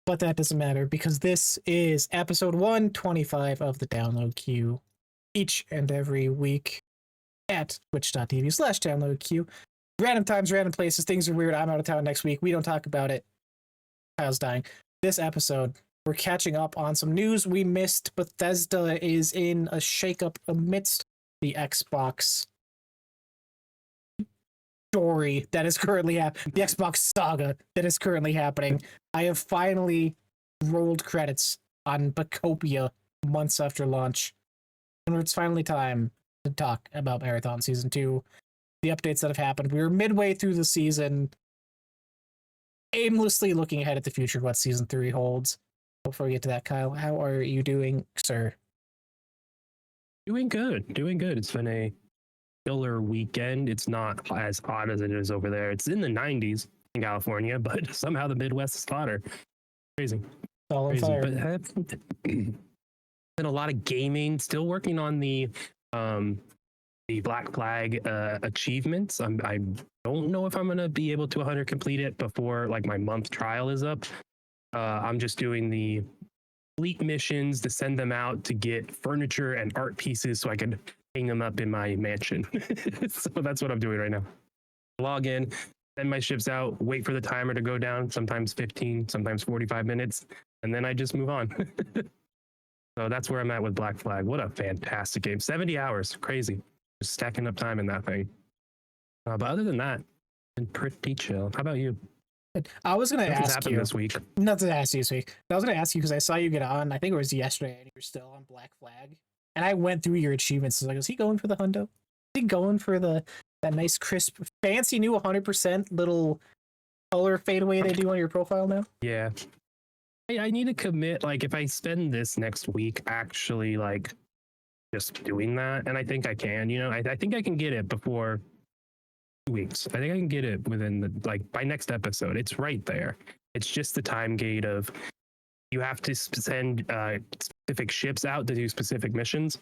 But that doesn't matter because this is episode 125 of the download queue each and every week at twitch.tv/download queue. Random times, random places, things are weird. I'm out of town next week. We don't talk about it. Kyle's dying. This episode, we're catching up on some news we missed. Bethesda is in a shakeup amidst the Xbox story that is currently happening, the Xbox saga that is currently happening. I have finally rolled credits on Marathokopia months after launch, and it's finally time to talk about Marathon Season 2, the updates that have happened. We were midway through the season, aimlessly looking ahead at the future, what Season 3 holds. Before we get to that, Kyle, how are you doing, sir? Doing good. It's been a killer weekend. It's not as hot as it is over there. It's in the 90s in California, but somehow the Midwest is hotter. Crazy. All on fire. But been a lot of gaming. Still working on the Black Flag achievements. I don't know if I'm gonna be able to 100 complete it before like my month trial is up. I'm just doing the fleet missions to send them out to get furniture and art pieces so I can hang them up in my mansion. So that's what I'm doing right now. Log in, send my ships out, wait for the timer to go down, sometimes 15, sometimes 45 minutes, and then I just move on. So that's where I'm at with Black Flag. What a fantastic game. 70 hours. Crazy. Just stacking up time in that thing. But other than that, been pretty chill. How about you? I was going to ask you this week. Nothing to ask you this week. I was going to ask you because I saw you get on. I think it was yesterday, and you were still on Black Flag. And I went through your achievements. I was like, is he going for the hundo? Is he going for that nice, crisp, fancy new 100% little color fadeaway they do on your profile now? Yeah. I need to commit. Like, if I spend this next week actually like just doing that, and I think I can. You know, I think I can get it before 2 weeks. I think I can get it within by next episode. It's right there. It's just the time gate of you have to send specific ships out to do specific missions,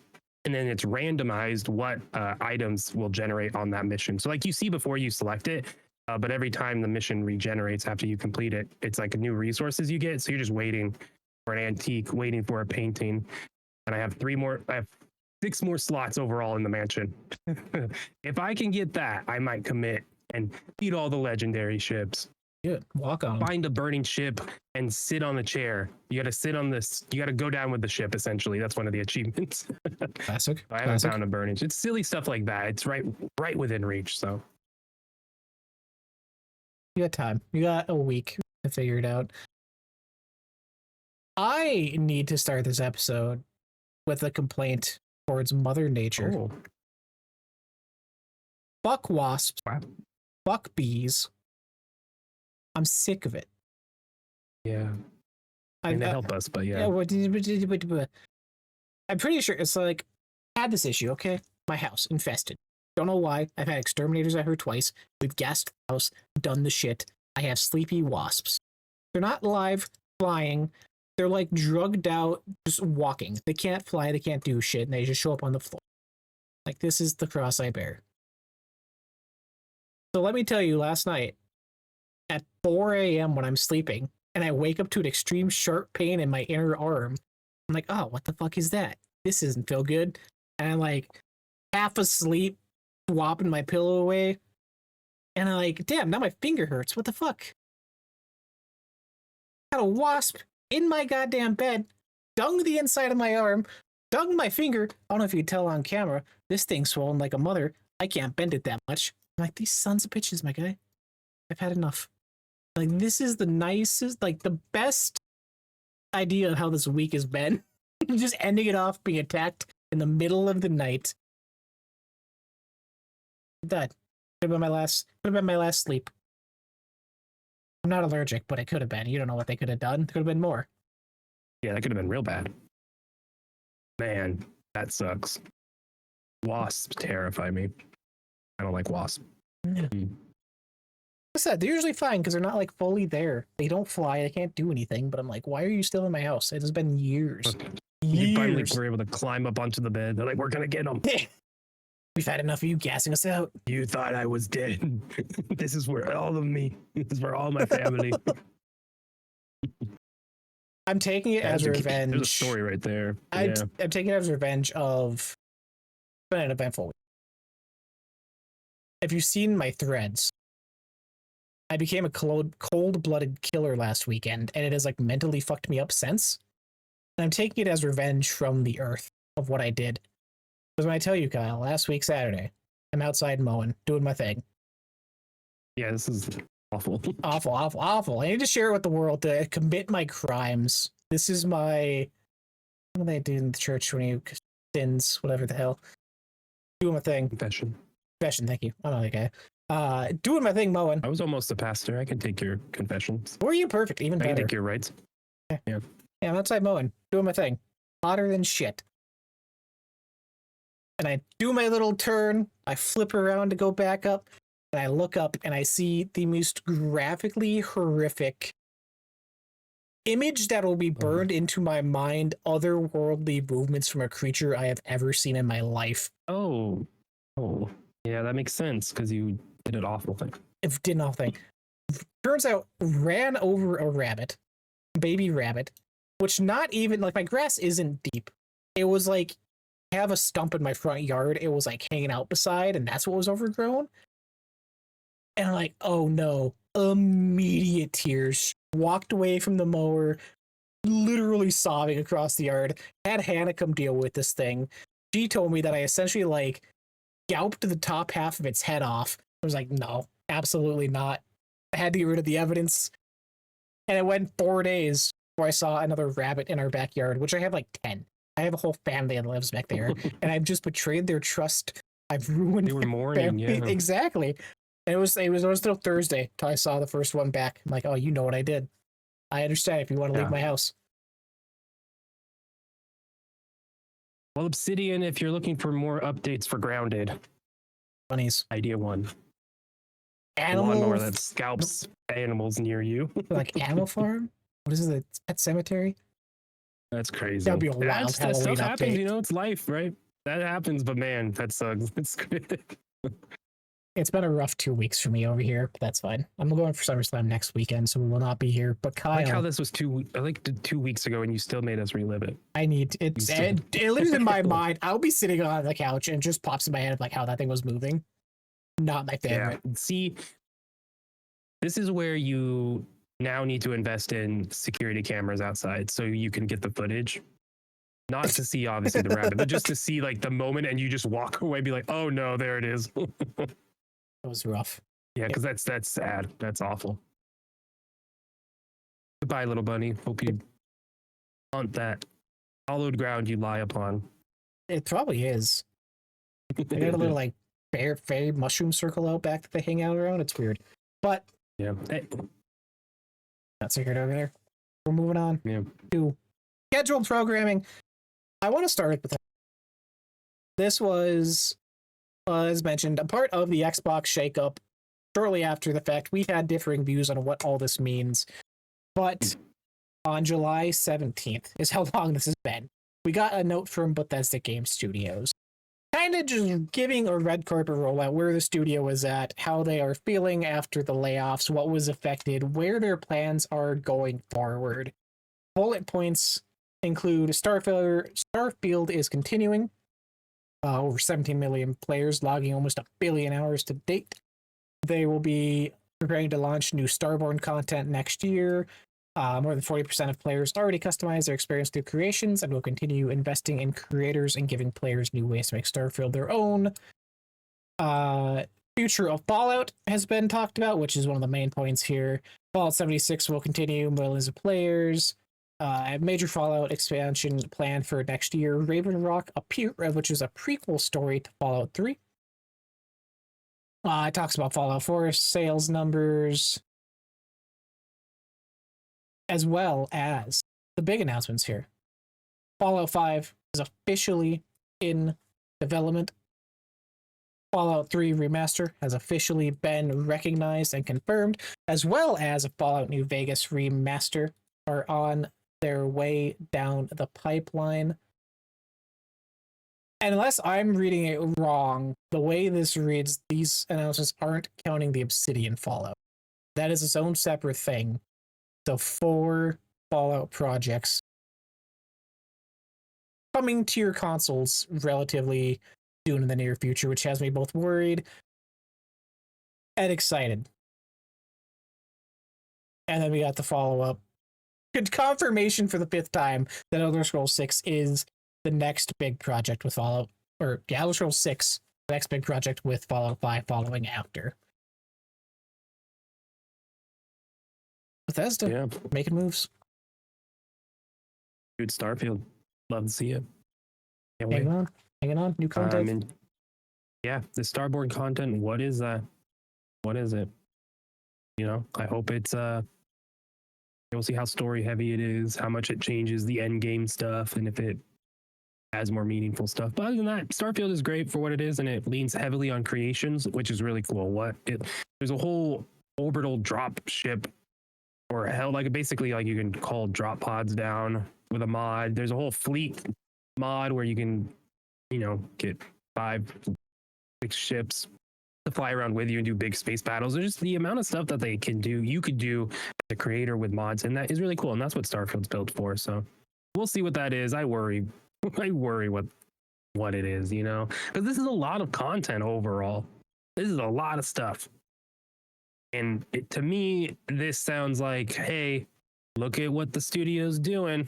and then it's randomized what items will generate on that mission. So like you see before you select it, but every time the mission regenerates after you complete it, it's like new resources you get. So you're just waiting for an antique, waiting for a painting, and I have 6 more slots overall in the mansion. If I can get that, I might commit and beat all the legendary ships. Good. Walk on. Find a burning ship and sit on the chair. You got to sit on this. You got to go down with the ship, essentially. That's one of the achievements. Classic. I haven't found a burning. It's silly stuff like that. It's right within reach. So you got time. You got a week to figure it out. I need to start this episode with a complaint towards Mother Nature. Oh. Fuck wasps. Wow. Fuck bees. I'm sick of it. Yeah. And they help us, but yeah. I'm pretty sure it's like, I had this issue, okay? My house infested. Don't know why. I've had exterminators out here twice. We've gassed the house, done the shit. I have sleepy wasps. They're not live, flying. They're like drugged out, just walking. They can't fly, they can't do shit, and they just show up on the floor. Like, this is the cross I bear. So let me tell you, last night, at 4 a.m. when I'm sleeping, and I wake up to an extreme sharp pain in my inner arm, I'm like, oh, what the fuck is that? This doesn't feel good. And I'm like, half asleep, swapping my pillow away, and I'm like, damn, now my finger hurts. What the fuck? Got a wasp in my goddamn bed, stung the inside of my arm, stung my finger. I don't know if you can tell on camera. This thing's swollen like a mother. I can't bend it that much. I'm like, these sons of bitches, my guy. I've had enough. Like, this is the nicest, like, the best idea of how this week has been. Just ending it off being attacked in the middle of the night. That could have been my last sleep. I'm not allergic, but it could have been. You don't know what they could have done. There could have been more. Yeah, that could have been real bad. Man, that sucks. Wasps terrify me. I don't like wasps. Yeah. Like I said, they're usually fine because they're not like fully there. They don't fly. They can't do anything. But I'm like, why are you still in my house? It has been years. You finally were able to climb up onto the bed. They're like, we're gonna get them. We've had enough of you gassing us out. You thought I was dead. This is where all of me. This is where all my family. I'm taking it as revenge. There's a story right there. Yeah. I'm taking it as revenge of an eventful week. If you've seen my threads, I became a cold-blooded killer last weekend, and it has like mentally fucked me up since. And I'm taking it as revenge from the earth of what I did. Because when I tell you, Kyle, last week Saturday, I'm outside mowing, doing my thing. Yeah, this is awful. Awful. I need to share it with the world to commit my crimes. This is my... What do they do in the church when you sins, whatever the hell? Doing my thing. Confession, thank you. I'm not that guy. Doing my thing, mowing. I was almost a pastor. I can take your confessions. Were you perfect? Even I better. can take your rights. Yeah. Yeah, I'm outside mowing, doing my thing. Hotter than shit. And I do my little turn. I flip around to go back up. And I look up and I see the most graphically horrific image that will be burned into my mind, otherworldly movements from a creature I have ever seen in my life. Oh. Yeah, that makes sense because you did an awful thing. It did nothing. Turns out, ran over a rabbit, baby rabbit, which not even, like, my grass isn't deep. It was like, I have a stump in my front yard. It was like hanging out beside, and that's what was overgrown. And I'm like, oh no, immediate tears. Walked away from the mower, literally sobbing across the yard. Had Hannah come deal with this thing. She told me that I essentially like scalped the top half of its head off. I was like, no, absolutely not. I had to get rid of the evidence. And it went 4 days before I saw another rabbit in our backyard, which I have like 10. I have a whole family that lives back there, and I've just betrayed their trust. I've ruined. They were mourning, yeah. Exactly. And it was still Thursday till I saw the first one back. I'm like, oh, you know what I did. I understand if you want to leave my house. Well, Obsidian, if you're looking for more updates for Grounded, Bunnies. idea 1. Animal Lawnmower that scalps animals near you. Like Animal Farm? What is it? Pet Cemetery? That's crazy. That'd be a wild that Halloween stuff happens, update. you know, it's life, right? That happens, but man, that sucks. It's good. It's been a rough 2 weeks for me over here, but that's fine. I'm going for SummerSlam next weekend, so we will not be here. But Kyle, I like how this was 2 weeks ago and you still made us relive it. I need it lives in my mind. I'll be sitting on the couch and it just pops in my head of like how that thing was moving. Not my favorite. Yeah. See, this is where you now need to invest in security cameras outside so you can get the footage. Not to see obviously the rabbit, but just to see like the moment and you just walk away, be like, oh no, there it is. It was rough. Yeah, because that's sad. That's awful. Goodbye, little bunny. Hope you haunt that hallowed ground you lie upon. It probably is. They got a little like fairy mushroom circle out back that they hang out around. It's weird. But Yeah. Hey. that's weird over there. We're moving on to scheduled programming. I want to start with this was, as mentioned, a part of the Xbox shakeup. Shortly after the fact, we had differing views on what all this means. But on July 17th is how long this has been. We got a note from Bethesda Game Studios, kind of just giving a red carpet rollout where the studio is at, how they are feeling after the layoffs, what was affected, where their plans are going forward. Bullet points include Starfield is continuing. Over 17 million players, logging almost 1 billion hours to date. They will be preparing to launch new Starborn content next year. More than 40% of players already customize their experience through creations and will continue investing in creators and giving players new ways to make Starfield their own. Future of Fallout has been talked about, which is one of the main points here. Fallout 76 will continue, millions of players. A major Fallout expansion planned for next year. Raven Rock, which is a prequel story to Fallout 3. It talks about Fallout 4 sales numbers, as well as the big announcements here. Fallout 5 is officially in development. Fallout 3 Remaster has officially been recognized and confirmed, as well as a Fallout New Vegas Remaster are on their way down the pipeline. And unless I'm reading it wrong, the way this reads, these announcements aren't counting the Obsidian Fallout. That is its own separate thing. So 4 Fallout projects coming to your consoles relatively soon in the near future, which has me both worried and excited. And then we got the follow-up confirmation for the 5th time that Elder Scrolls 6 is the next big project with Fallout, or yeah, Elder Scrolls 6, the next big project with Fallout 5 following after. Bethesda making moves. Dude, Starfield. Love to see it. Can't wait. Hanging on. New content. And yeah, the Starboard content, what is that? What is it? You know, I hope it's we'll see how story heavy it is, how much it changes the end game stuff, and if it has more meaningful stuff. But other than that, Starfield is great for what it is, and it leans heavily on creations, which is really cool. There's a whole orbital drop ship, or hell, like basically like you can call drop pods down with a mod. There's a whole fleet mod where you can, you know, get 5, 6 ships to fly around with you and do big space battles. There's just the amount of stuff that they can do, you could do as a creator with mods, and that is really cool. And that's what Starfield's built for. So we'll see what that is. I worry what it is, you know, because this is a lot of content overall. This is a lot of stuff. And to me, this sounds like, hey, look at what the studio's doing.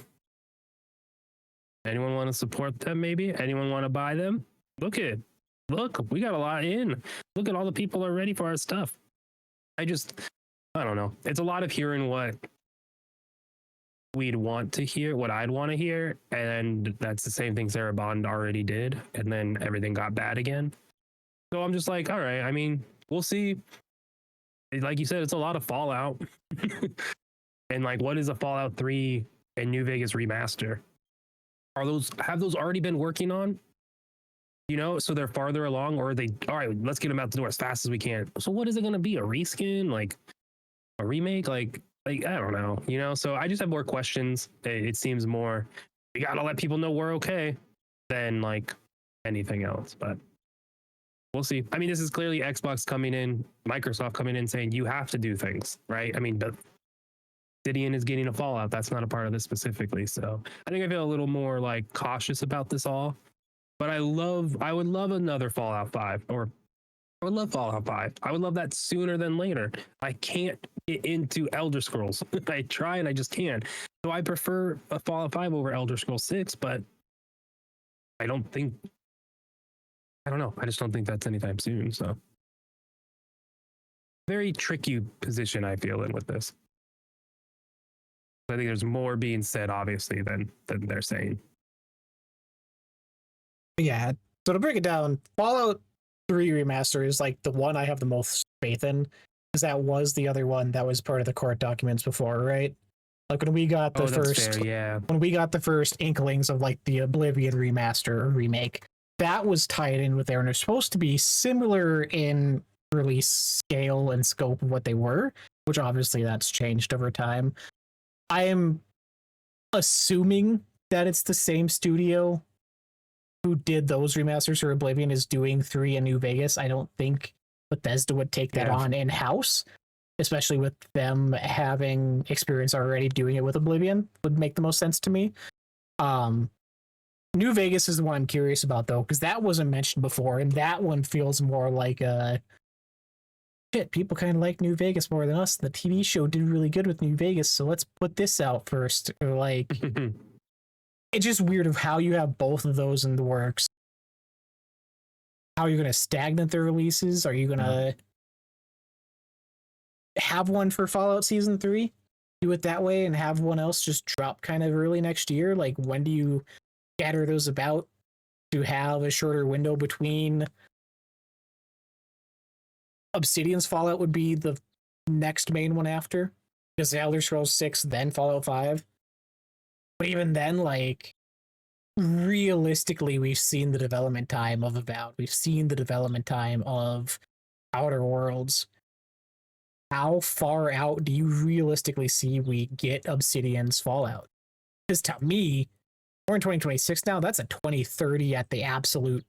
Anyone want to support them, maybe? Anyone want to buy them? Look, we got a lot in. Look at all the people that are ready for our stuff. I don't know. It's a lot of hearing what we'd want to hear, what I'd want to hear. And that's the same thing Sarah Bond already did. And then everything got bad again. So I'm just like, all right, I mean, we'll see. Like you said, it's a lot of Fallout. And like, what is a Fallout 3 and New Vegas remaster? Have those already been working on? You know, so they're farther along, or are they, all right, let's get them out the door as fast as we can. So what is it going to be? A reskin? Like a remake? Like, I don't know, you know? So I just have more questions. It seems more, we got to let people know we're okay than like anything else, but we'll see. I mean, this is clearly Xbox coming in, Microsoft coming in saying you have to do things, right? I mean, Obsidian is getting a Fallout. That's not a part of this specifically. So I think I feel a little more like cautious about this all. But I would love another Fallout 5, or I would love Fallout 5. I would love that sooner than later. I can't get into Elder Scrolls. I try and I just can't. So I prefer a Fallout 5 over Elder Scrolls 6, but I don't know. I just don't think that's anytime soon. So very tricky position I feel in with this. I think there's more being said, obviously, than they're saying. Yeah. So to break it down, Fallout 3 Remaster is like the one I have the most faith in, because that was the other one that was part of the court documents before, right? Like when we got the when we got the first inklings of like the Oblivion remaster or remake, that was tied in with there, and they're supposed to be similar in release scale and scope of what they were, which obviously that's changed over time. I am assuming that it's the same studio who did those remasters for Oblivion is doing 3 in New Vegas. I don't think Bethesda would take that on in-house, especially with them having experience already doing it with Oblivion. Would make the most sense to me. New Vegas is the one I'm curious about, though, because that wasn't mentioned before, and that one feels more like shit, people kind of like New Vegas more than us. The TV show did really good with New Vegas, so let's put this out first. Or like, it's just weird of how you have both of those in the works. How are you going to stagnate the releases? Are you going to have one for Fallout Season 3? Do it that way and have one else just drop kind of early next year? Like, when do you scatter those about to have a shorter window between? Obsidian's Fallout would be the next main one after, because Elder Scrolls 6, then Fallout 5. But even then, like, realistically, we've seen the development time of Avowed. We've seen the development time of Outer Worlds. How far out do you realistically see we get Obsidian's Fallout? Because to me, we're in 2026 now. That's a 2030 at the absolute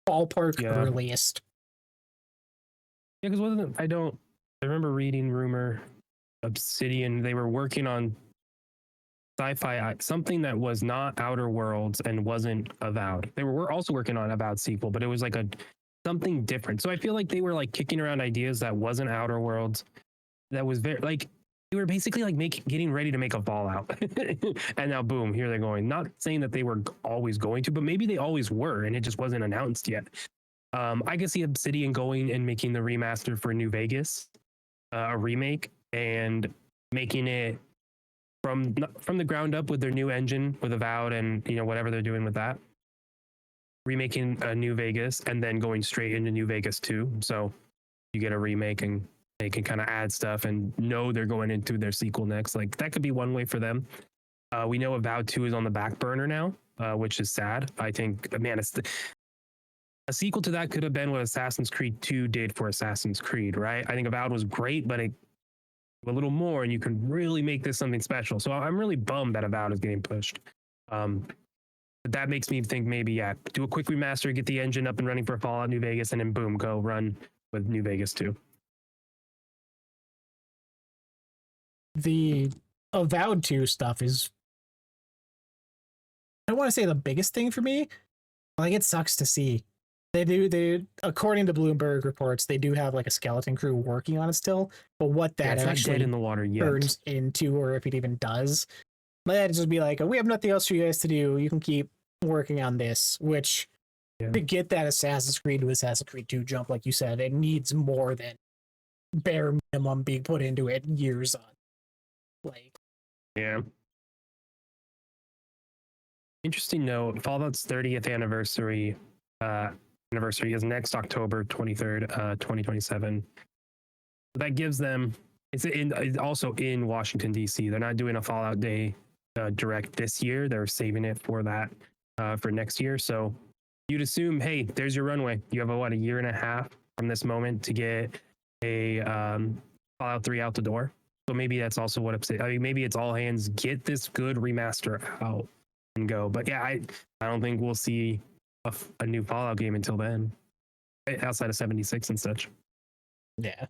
ballpark earliest. Yeah, because I remember reading rumor Obsidian, they were working on sci-fi, something that was not Outer Worlds and wasn't Avowed. They were also working on Avowed sequel, but it was like a something different. So I feel like they were like kicking around ideas that wasn't Outer Worlds. That was very like they were basically like getting ready to make a Fallout, and now boom, here they're going. Not saying that they were always going to, but maybe they always were, and it just wasn't announced yet. I could see Obsidian going and making the remaster for New Vegas, a remake, and making it from the ground up with their new engine with Avowed and whatever they're doing with that, remaking a New Vegas and then going straight into New Vegas 2. So you get a remake and they can kind of add stuff and know they're going into their sequel next. Like that could be one way for them. We know Avowed 2 is on the back burner now, which is sad. I think, man, a sequel to that could have been what Assassin's Creed 2 did for Assassin's Creed, right? I think Avowed was great, but a little more, and you can really make this something special. So I'm really bummed that Avowed is getting pushed. But that makes me think maybe, do a quick remaster, get the engine up and running for Fallout New Vegas, and then boom, go run with New Vegas 2. The Avowed 2 stuff is, I don't want to say the biggest thing for me. Like, it sucks to see. They according to Bloomberg reports, they do have like a skeleton crew working on it still, but what that it's actually not dead in the water yet. turns into, or if it even does, that'd just be like, we have nothing else for you guys to do. You can keep working on this, which to get that Assassin's Creed to Assassin's Creed 2 jump, like you said, it needs more than bare minimum being put into it years on. Like, yeah. Interesting note, Fallout's 30th anniversary is next October 23rd, 2027. That gives them, it's also in Washington, D.C. They're not doing a Fallout Day direct this year. They're saving it for that for next year. So you'd assume, hey, there's your runway. You have a year and a half from this moment to get a Fallout 3 out the door. So maybe that's also what maybe it's all hands, get this good remaster out and go. But yeah, I don't think we'll see a new Fallout game until then, outside of 76 and such. Yeah.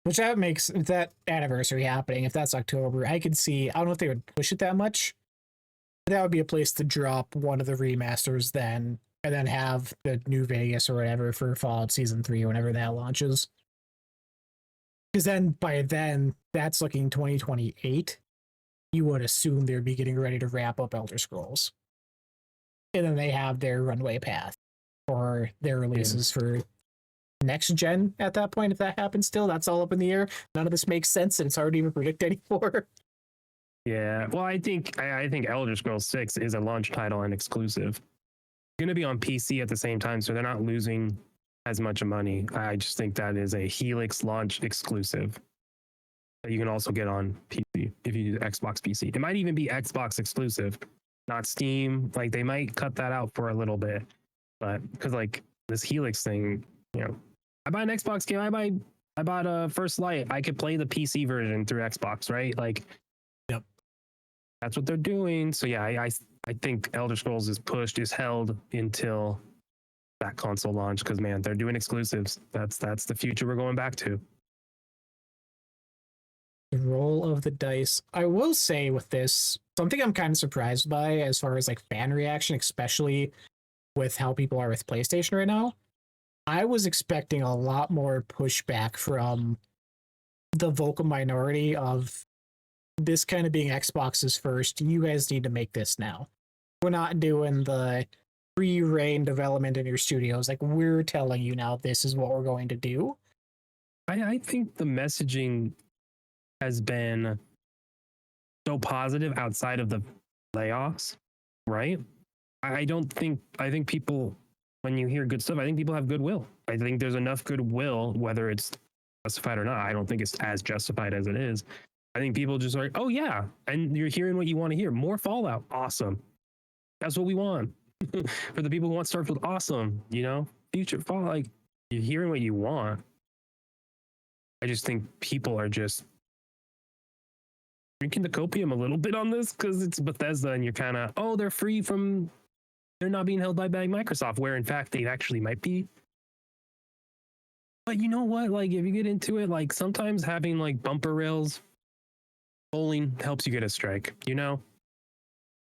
Which that makes that anniversary happening. If that's October, I could see, I don't know if they would push it that much. That would be a place to drop one of the remasters then, and then have the New Vegas or whatever for Fallout Season 3 whenever that launches. Because then, by then, that's looking 2028. You would assume they'd be getting ready to wrap up Elder Scrolls. And then they have their runway path for their releases for next gen at that point. If that happens still, that's all up in the air. None of this makes sense, and it's hard to even predict anymore. Yeah, well, I think Elder Scrolls 6 is a launch title and exclusive. Going to be on PC at the same time, so they're not losing as much money. I just think that is a Helix launch exclusive that you can also get on PC if you do Xbox PC. It might even be Xbox exclusive, not Steam. Like, they might cut that out for a little bit, but because like this Helix thing, I buy an Xbox game, I bought a First Light, I could play the PC version through Xbox, right? Like, yep, that's what they're doing. So yeah, I think Elder Scrolls is held until that console launch, because man, they're doing exclusives. That's the future we're going back to. The roll of the dice. I will say with this, something I'm kind of surprised by as far as like fan reaction, especially with how people are with PlayStation right now. I was expecting a lot more pushback from the vocal minority of this kind of being Xbox's first. You guys need to make this now. We're not doing the free reign development in your studios. Like, we're telling you now, this is what we're going to do. I think the messaging has been so positive outside of the layoffs, right? I think people, when you hear good stuff, I think people have goodwill. I think there's enough goodwill, whether it's justified or not. I don't think it's as justified as it is. I think people just are like, oh yeah, and you're hearing what you want to hear. More Fallout, awesome. That's what we want. For the people who want Starfield, awesome. Future Fallout, like, you're hearing what you want. I just think people are just drinking the copium a little bit on this because it's Bethesda, and you're kind of, they're not being held by Microsoft, where in fact they actually might be. But you know what? Like, if you get into it, like, sometimes having like bumper rails bowling helps you get a strike,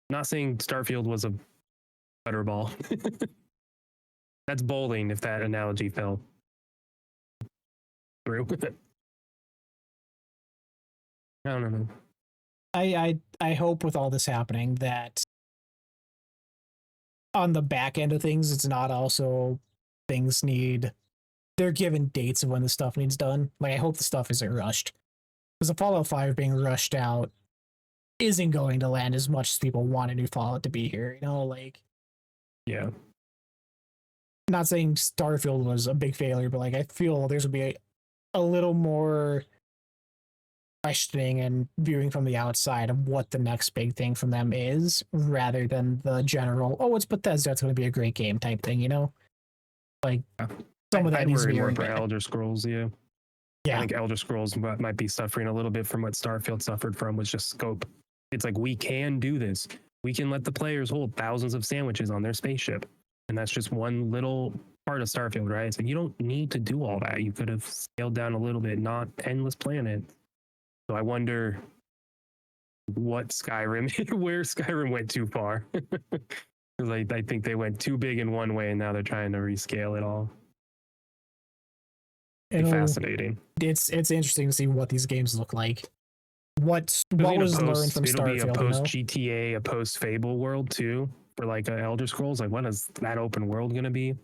Not saying Starfield was a butterball. That's bowling if that analogy fell through. I don't know. I hope with all this happening that on the back end of things, it's not also things need they're given dates of when the stuff needs done. Like I hope the stuff isn't rushed. Because the Fallout 5 being rushed out isn't going to land as much as people want a new Fallout to be here. You know, like Yeah. Not saying Starfield was a big failure, but like I feel there's gonna be a little more questioning and viewing from the outside of what the next big thing from them is, rather than the general, oh, it's Bethesda, it's going to be a great game type thing, you know? Like, some of that I'd needs to worry be more earned for back. Elder Scrolls, yeah. Yeah. I think Elder Scrolls might be suffering a little bit from what Starfield suffered from, was just scope. It's like, we can do this. We can let the players hold thousands of sandwiches on their spaceship. And that's just one little part of Starfield, right? It's like, you don't need to do all that. You could have scaled down a little bit, not endless planet. So I wonder what Skyrim, where Skyrim went too far. Because I think they went too big in one way and now they're trying to rescale it all. Fascinating. It's interesting to see what these games look like. What was learned from It'll be a Starfield, post you know? GTA, a post Fable world too, for like Elder Scrolls. Like, what is that open world gonna be?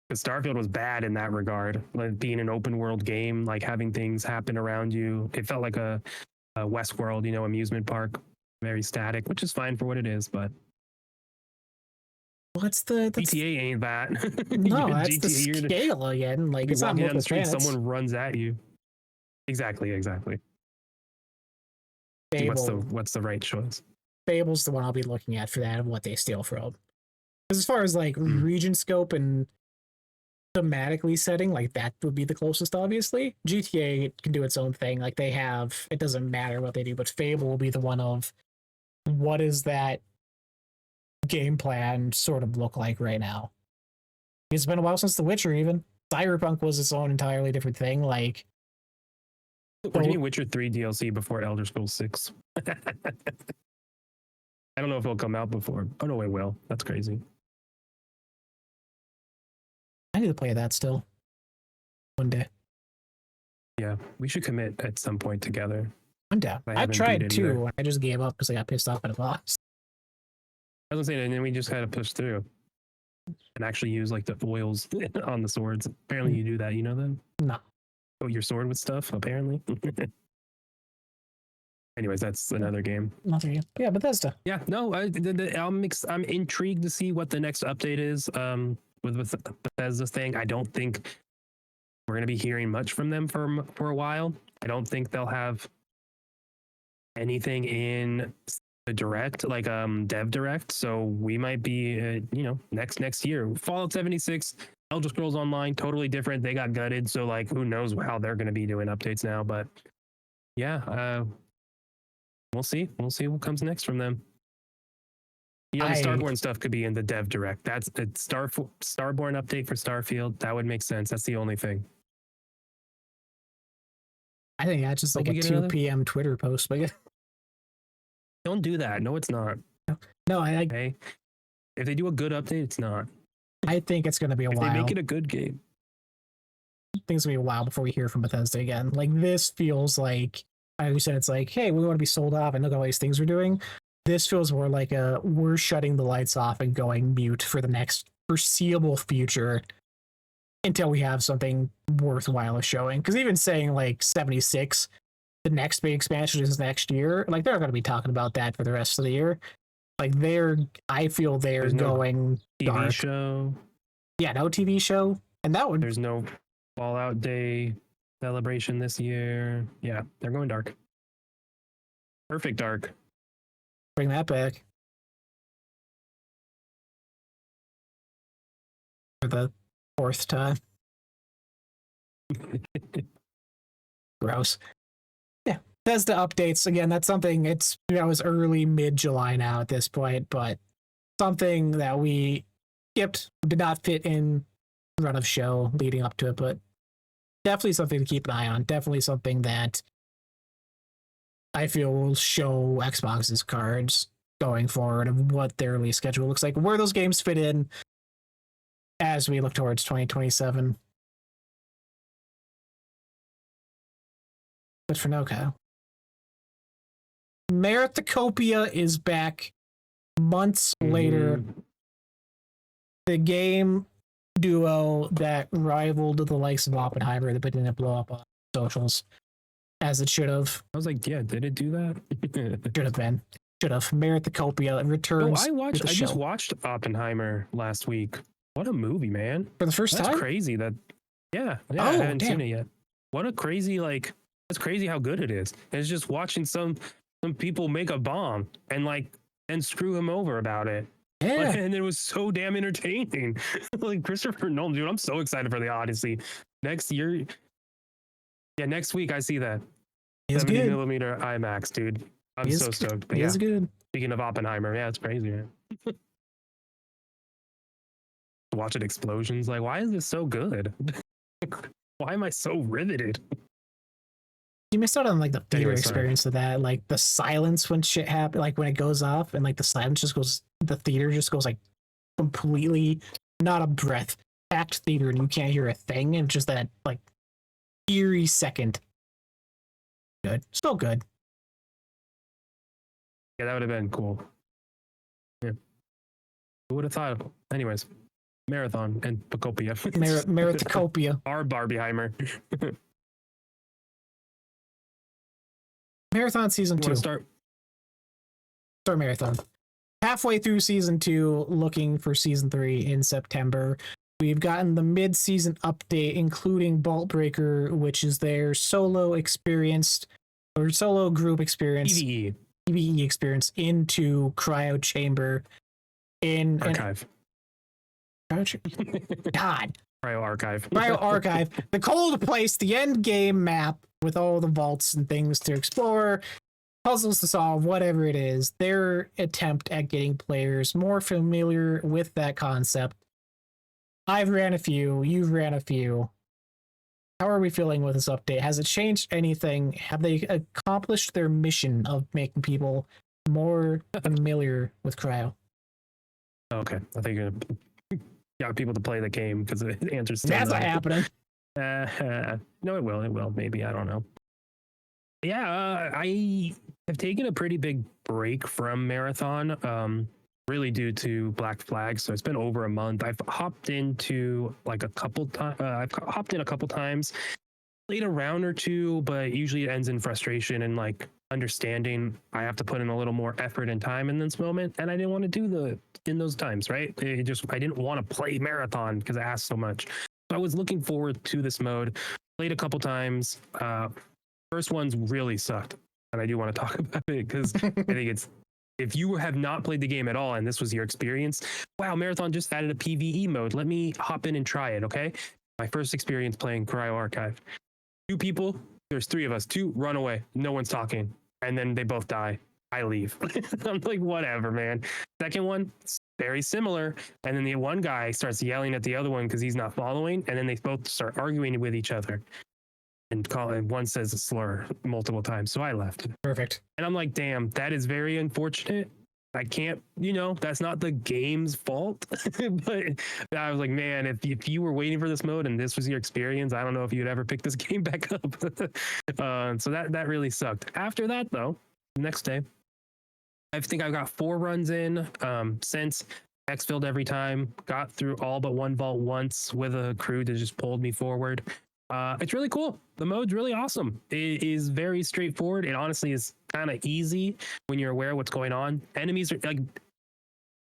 Because Starfield was bad in that regard, like being an open world game, like having things happen around you. It felt like a Westworld, you know, amusement park, very static, which is fine for what it is. But What's the GTA ain't that. No, that's the GTA, scale again. Like, it's not walking down the multiple street, planets. someone runs at you. Exactly. Fable. What's the right choice? Fable's the one I'll be looking at for that, of what they steal from. Because as far as like region scope and thematically setting, like that would be the closest, obviously. GTA can do its own thing. Like they have, it doesn't matter what they do, but Fable will be the one of what is that game plan sort of look like right now. It's been a while since The Witcher, even. Cyberpunk was its own entirely different thing. Like, we're getting Witcher 3 DLC before Elder Scrolls 6. I don't know if it'll come out before. Oh no, it will. That's crazy. I need to play that still. One day. Yeah, we should commit at some point together. I'm down. I tried too. I just gave up because I got pissed off at a boss. I was saying, and then we just had to push through and actually use like the oils on the swords. Apparently, you do that. You know that? No. Oh, your sword with stuff. Apparently. Anyways, that's another game. Another game. Yeah, Bethesda. Yeah, no, I'm intrigued to see what the next update is. With the Bethesda thing, I don't think we're going to be hearing much from them for a while. I don't think they'll have anything in the direct, like dev direct. So we might be, next year. Fallout 76, Elder Scrolls Online, totally different. They got gutted, so like who knows how they're going to be doing updates now. But yeah, we'll see. We'll see what comes next from them. You know, the Starborn stuff could be in the dev direct. That's a Starborn update for Starfield. That would make sense. That's the only thing. I think that's just like a 2 p.m. Twitter post. But don't do that. No, it's not. No, okay. If they do a good update, it's not. I think it's going to be a while. If they make it a good game, I think it's going to be a while before we hear from Bethesda again. Like, this feels like, as you said, it's like, hey, we want to be sold off and look at all these things we're doing. This feels more like we're shutting the lights off and going mute for the next foreseeable future until we have something worthwhile showing. Because even saying like 76, the next big expansion is next year, like they're not going to be talking about that for the rest of the year. Like I feel they're going no TV dark. show. Yeah, no TV show, and there's no Fallout Day celebration this year. Yeah, they're going dark. Perfect dark. Bring that back for the 4th time. Gross. Yeah, Bethesda updates again. That's something. That was early mid-July now at this point, but something that we skipped, did not fit in run of show leading up to it, but definitely something to keep an eye on. Definitely something that I feel will show Xbox's cards going forward of what their release schedule looks like, where those games fit in as we look towards 2027. But for now, Kyle. Marathokopia is back months later. The game duo that rivaled the likes of Oppenheimer but didn't blow up on socials as it should have. I was like, yeah, did it do that? Should have been. Should have. Marathokopia returns. I just watched Oppenheimer last week. What a movie, man. For the first time? That's crazy that I haven't seen it yet. What a crazy that's crazy how good it is. And it's just watching some people make a bomb and screw him over about it. Yeah. And it was so damn entertaining. Like Christopher Nolan, dude, I'm so excited for the Odyssey. Next year. Yeah, next week I see that. It's 70 good. millimeter IMAX, dude. I'm so stoked. But It's good. Speaking of Oppenheimer, yeah, it's crazy, man. Watching explosions, like, why is this so good? Why am I so riveted? You missed out on like the theater experience of that, like the silence when shit happens, like when it goes off and like the silence just goes, the theater just goes like completely not a breath, packed theater, and you can't hear a thing, and just that like eerie second. Good, still good. Yeah, that would have been cool. Yeah, who would have thought? Anyways, Marathon and Pocopia. Marathokopia. Our Barbieheimer. Marathon season 2. Start Marathon. Halfway through season 2, looking for season 3 in September. We've gotten the mid-season update, including Vault Breaker, which is their solo group experience, PvE experience into Cryo Chamber in Archive. God. Cryo Archive. Cryo Archive. The cold place, the end game map with all the vaults and things to explore, puzzles to solve, whatever it is. Their attempt at getting players more familiar with that concept. I've ran a few, you've ran a few. How are we feeling with this update? Has it changed anything? Have they accomplished their mission of making people more familiar with Cryo? Okay, I think you're gonna got people to play the game because the answer's still That's no. not happening. No, it will. Maybe, I don't know. Yeah, I have taken a pretty big break from Marathon, really due to Black Flag. So it's been over a month. I've hopped into like a couple times. I've hopped in a couple times, played a round or two, but usually it ends in frustration and like understanding I have to put in a little more effort and time in this moment, and I didn't want to do in those times, right? I didn't want to play Marathon because I asked so much. So I was looking forward to this mode. Played a couple times. First one's really sucked, and I do want to talk about it because I think if you have not played the game at all and this was your experience, wow, Marathon just added a PvE mode. Let me hop in and try it, okay? My first experience playing Cryo Archive. 2 people, there's 3 of us. 2 run away. No one's talking. And then they both die. I leave. I'm like, whatever, man. Second one, it's very similar. And then the one guy starts yelling at the other one because he's not following. And then they both start arguing with each other. And one says a slur multiple times. So I left. Perfect. And I'm like, damn, that is very unfortunate. I can't, that's not the game's fault. But I was like, man, if you were waiting for this mode and this was your experience, I don't know if you'd ever pick this game back up. So that really sucked. After that, though, the next day, I think I've got 4 runs in since X-filled every time, got through all but one vault once with a crew that just pulled me forward. It's really cool. The mode's really awesome. It is very straightforward. It honestly is kind of easy when you're aware of what's going on. Enemies are like,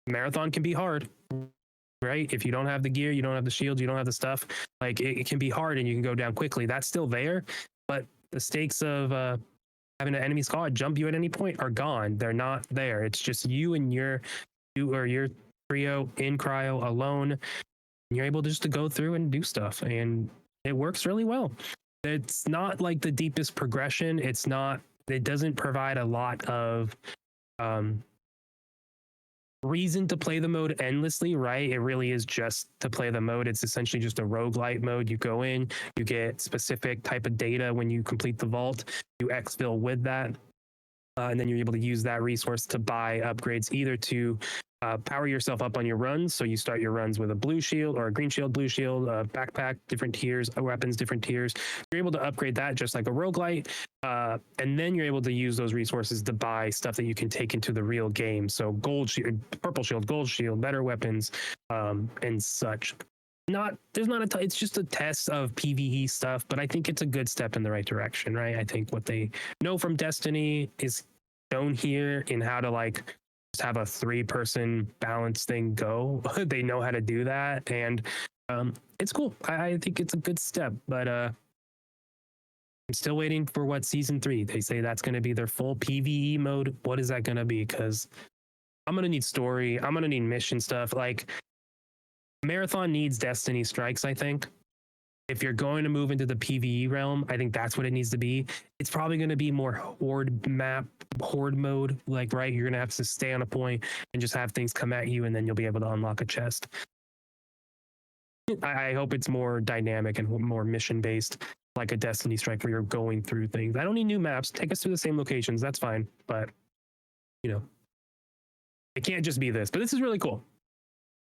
Marathon can be hard, right? If you don't have the gear, you don't have the shields, you don't have the stuff, like it can be hard and you can go down quickly. That's still there, but the stakes of having an enemy squad jump you at any point are gone. They're not there. It's just you and your trio in Cryo alone. And you're able just to go through and do stuff, and it works really well. It's not like the deepest progression. It doesn't provide a lot of reason to play the mode endlessly, right? It really is just to play the mode. It's essentially just a roguelite mode. You go in, you get specific type of data when you complete the vault, you exfil with that. and then you're able to use that resource to buy upgrades either to power yourself up on your runs. So you start your runs with a blue shield or a green shield, blue shield, backpack, different tiers, weapons, different tiers. You're able to upgrade that just like a roguelite. And then you're able to use those resources to buy stuff that you can take into the real game. So gold shield, purple shield, gold shield, better weapons, and such. There's not it's just a test of PvE stuff, but I think it's a good step in the right direction, right? I think what they know from Destiny is shown here in how to like just have a 3-person balance thing go. They know how to do that, and it's cool. I think it's a good step, but I'm still waiting for what season 3. They say that's going to be their full PvE mode. What is that going to be? Because I'm going to need story. I'm going to need mission stuff. Like Marathon needs Destiny Strikes, I think. If you're going to move into the PvE realm, I think that's what it needs to be. It's probably going to be more horde mode. Like, right, you're going to have to stay on a point and just have things come at you, and then you'll be able to unlock a chest. I hope it's more dynamic and more mission based, like a Destiny Strike where you're going through things. I don't need new maps. Take us to the same locations. That's fine. But, it can't just be this. But this is really cool.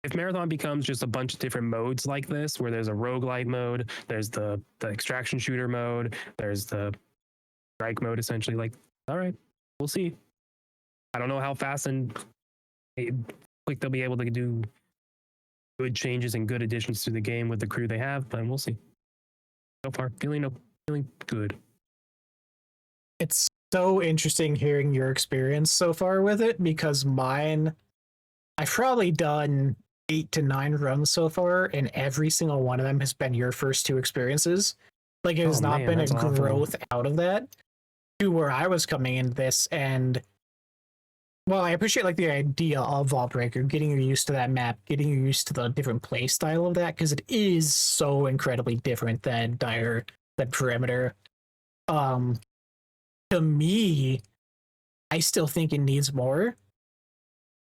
If Marathon becomes just a bunch of different modes like this, where there's a roguelite mode, there's the extraction shooter mode, there's the strike mode, essentially, like, all right, we'll see. I don't know how fast and quick they'll be able to do good changes and good additions to the game with the crew they have, but we'll see. So far, feeling good. It's so interesting hearing your experience so far with it, because mine, I've probably done 8 to 9 runs so far, and every single one of them has been your first 2 experiences. Like, it has not been a growth out of that to where I was coming into this. And well, I appreciate like the idea of Vault Breaker, getting you used to that map, getting you used to the different play style of that, because it is so incredibly different than Dire, than Perimeter. To me, I still think it needs more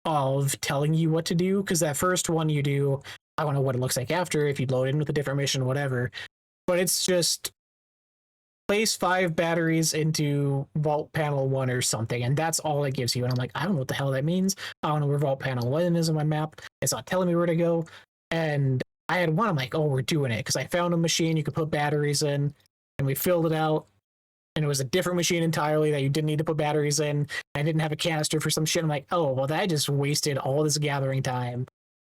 of telling you what to do, because that first one you do, I don't know what it looks like after, if you load in with a different mission, whatever, but it's just place 5 batteries into vault panel 1 or something, and that's all it gives you. And I'm like, I don't know what the hell that means. I don't know where vault panel 1 is on my map. It's not telling me where to go. And I had one, I'm like, oh, we're doing it, because I found a machine you could put batteries in, and we filled it out, and it was a different machine entirely that you didn't need to put batteries in. I didn't have a canister for some shit. I'm like, oh, well, that just wasted all this gathering time